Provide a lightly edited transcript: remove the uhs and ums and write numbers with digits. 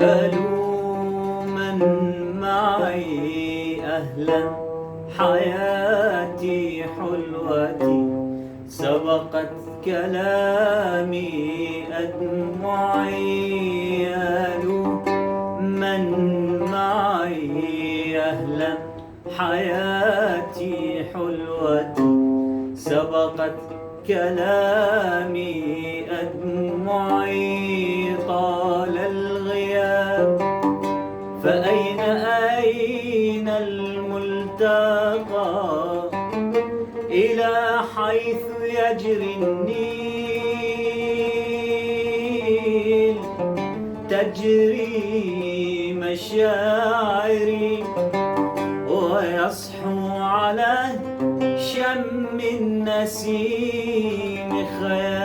قالوا من معي أهلا حياتي حلوتي سبقت كلامي أدمعي. قالوا من معي أهلا حياتي حلوتي سبقت كلامي أدمعي. طال الغياب فأين الملتقى إلى حيث يجري النيل تجري مشاعري ويصحو على شم النسيم خيالي.